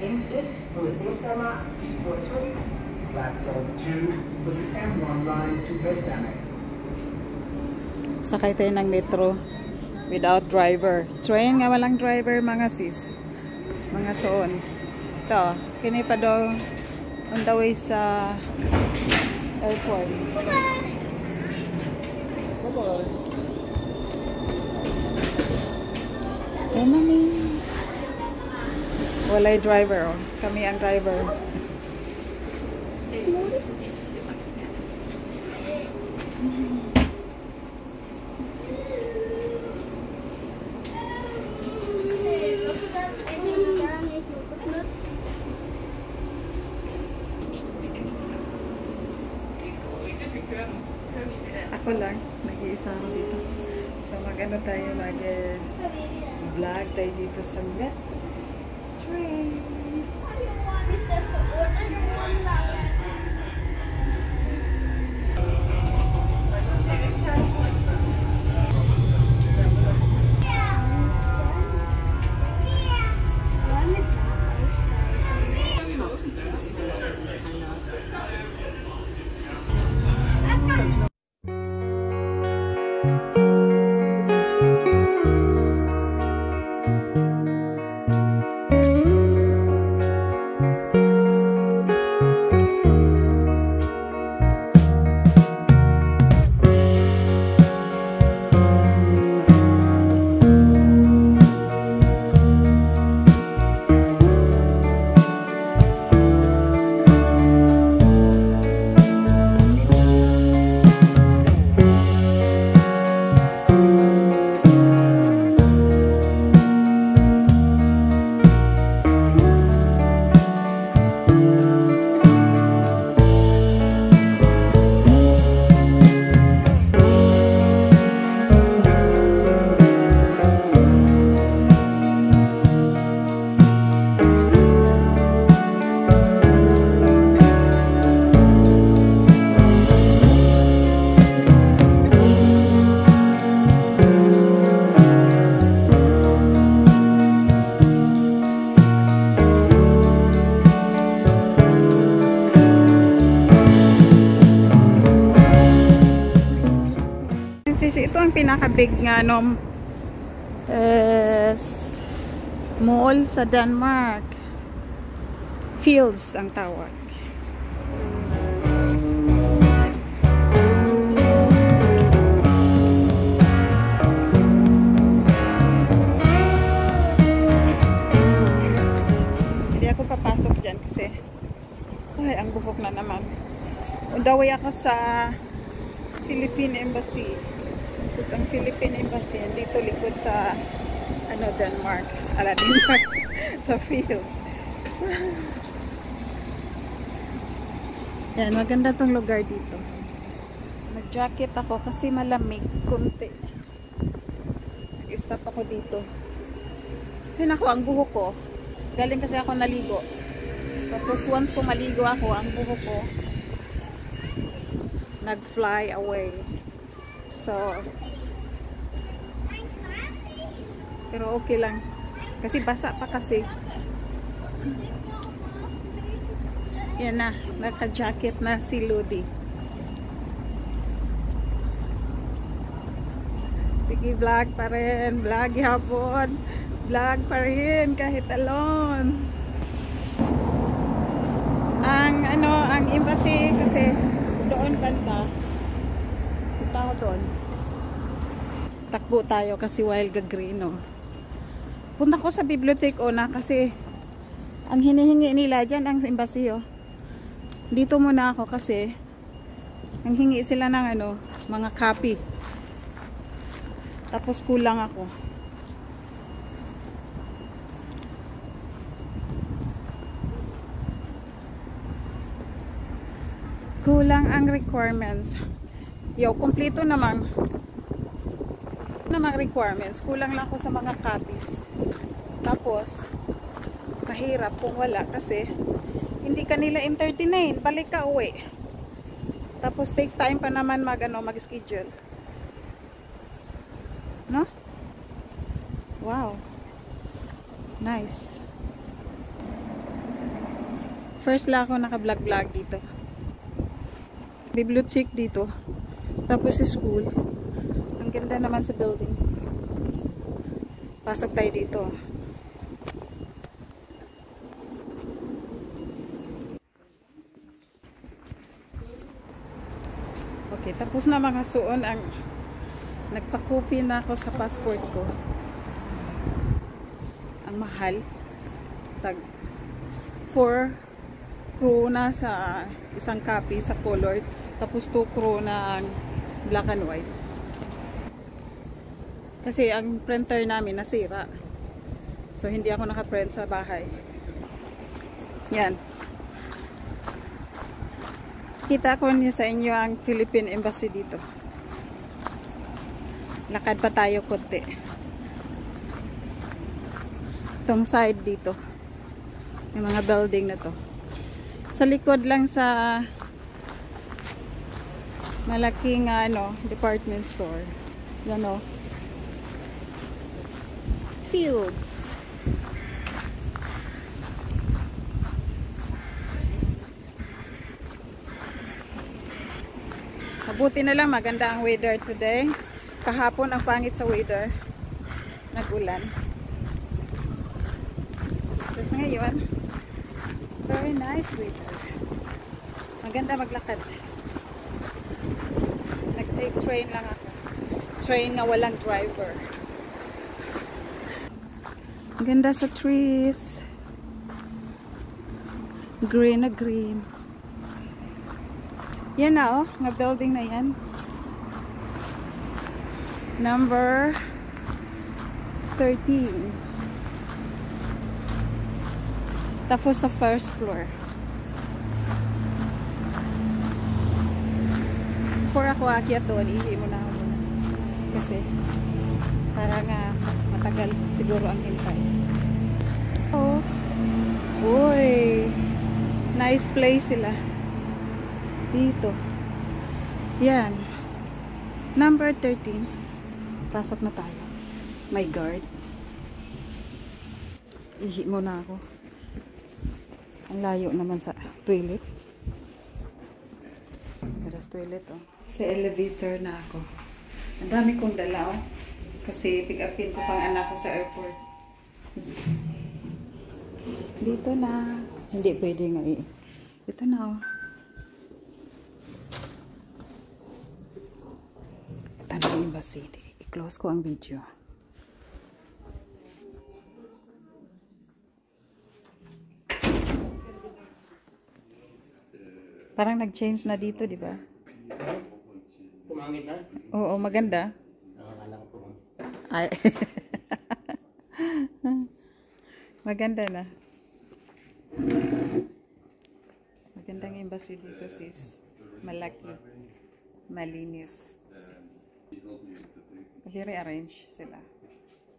exit for Besama Sporto, platform 2 for the M1 line to Besame. Sakay tayo ng metro without driver. Train nga walang driver mga sis. Mga soon. Ito, kini pa daw on the way sa airport. Walay driver. Oh. Kami ang driver. Ako lang, nag-iisa ako dito. So mag-ano tayo, mag-vlog tayo dito sa Met Train. Ito ang pinaka-big nga mall sa Denmark. Fields ang tawag. Hindi ako papasok dyan kasi ay, ang buhok na naman. Undaway ako sa Philippine Embassy. Tapos ang Philippine Embassy dito likod sa Denmark. Denmark sa fields. Yan, maganda tong lugar dito. Nag-jacket ako kasi malamig kunti. Nag-stop ako dito. Yan ako, ang buhok ko. Galing kasi ako naligo. Tapos once ko maligo ako, ang buhok ko nag-fly away. So, pero okay lang. Kasi basa pa kasi. Yan na. Naka-jacket na si Lodi. Sige, vlog pa rin. Vlog hapon. Vlog pa rin kahit alone. Ang embassy kasi doon banda. Punta ko doon. Takbo tayo kasi while gagreen, no? Punta ko sa bibliothèque na kasi ang hinihingi nila dyan ang embassy, oh. Dito muna ako kasi ang hingi sila ng mga copy. Tapos kulang ako. Kulang ang requirements. Yo, kompleto namang requirements. Kulang lang ako sa mga copies. Tapos mahirap kung wala kasi hindi ka nila entertain. Balik ka uwi. Tapos takes time pa naman mag-schedule. No? Wow. Nice. First lang ako naka-vlog-vlog dito. Bibliothek dito. Tapos school. Ang ganda naman sa building. Pasok tayo dito. Okay, tapos na mga suon ang nagpa-copy na ako sa passport ko. Ang mahal. Tag 4 krona sa isang copy sa color. Tapos 2 krona ang black and white. Kasi ang printer namin nasira. So hindi ako naka-print sa bahay. Yan. Kita ko niyo sa inyo ang Philippine Embassy dito. Lakad pa tayo konti. Itong side dito. Yung mga building na to. Sa likod lang sa malaking department store. Yan o. Fields. Mabuti na lang maganda ang weather today. Kahapon ang pangit sa weather. Nag-ulan. Tapos ngayon, very nice weather. Maganda maglakad. Nag-take train lang ako. Train nga walang driver. Ganda sa trees. Green na green. Yan na nga building na yan. Number 13. Tapos sa first floor. Before ako akyat doon, ihi muna ako muna. Kasi para nga matagal siguro ang hintay. Oh. Uy. Nice place sila. Dito. Yan. Number 13. Pasok na tayo. My guard. Ihi muna ako. Ang layo naman sa toilet. There's toilet oh. Sa elevator na ako. Ang dami kong dala oh. Kasi pick-upin ko pang anak ko sa airport. Dito na. Hindi pwede nga eh. Dito na oh. Ito na yung embassy. I-close ko ang video. Parang nag-change na dito, di ba? Pumangit na? Oo, maganda. Nakakala ko pumangit. Ay. Maganda na. Magandang embassy dito, sis. Malaki. Malinis. Very arrange sila.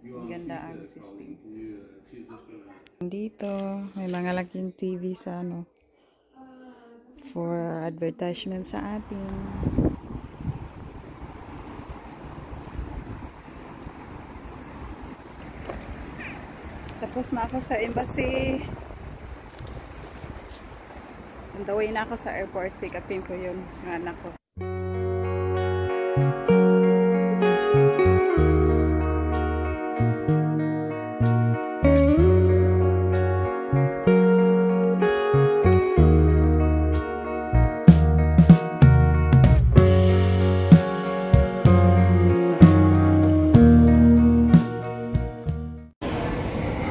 Maganda ang system. Dito, may mga laking TV sa for advertisement sa atin. Tapos na ako sa embassy. On the way na ako sa airport. Pick upin ko yung anak ko.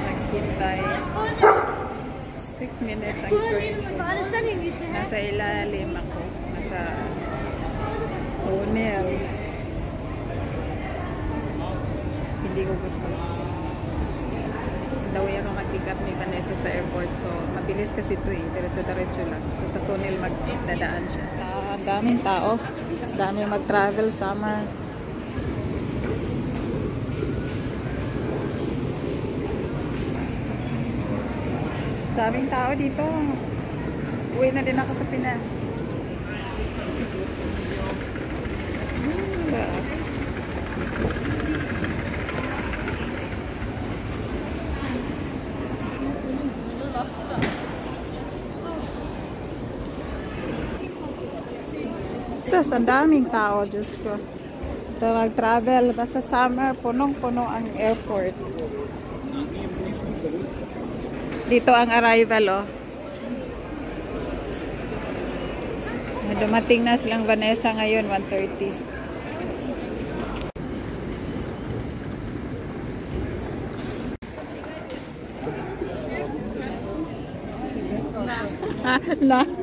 Naghintay 6 minutes ang train ko. Nasa ilalim ako. Nasa tunnel. Hindi ko gusto. Daw ako mag-pick up ni Vanessa sa airport. So, mabilis kasi ito eh. Diretso-diretso lang. So, sa tunnel magdadaan siya. Ang daming tao. Daming mag-travel summer. Daming tao dito. Uwi na din ako sa Pinas. Sus, ang daming tao, Diyos ko. Ito mag-travel, basta summer, punong-puno ang airport. Dito ang arrival, oh. Dumating na silang Vanessa ngayon, 1:30. Na.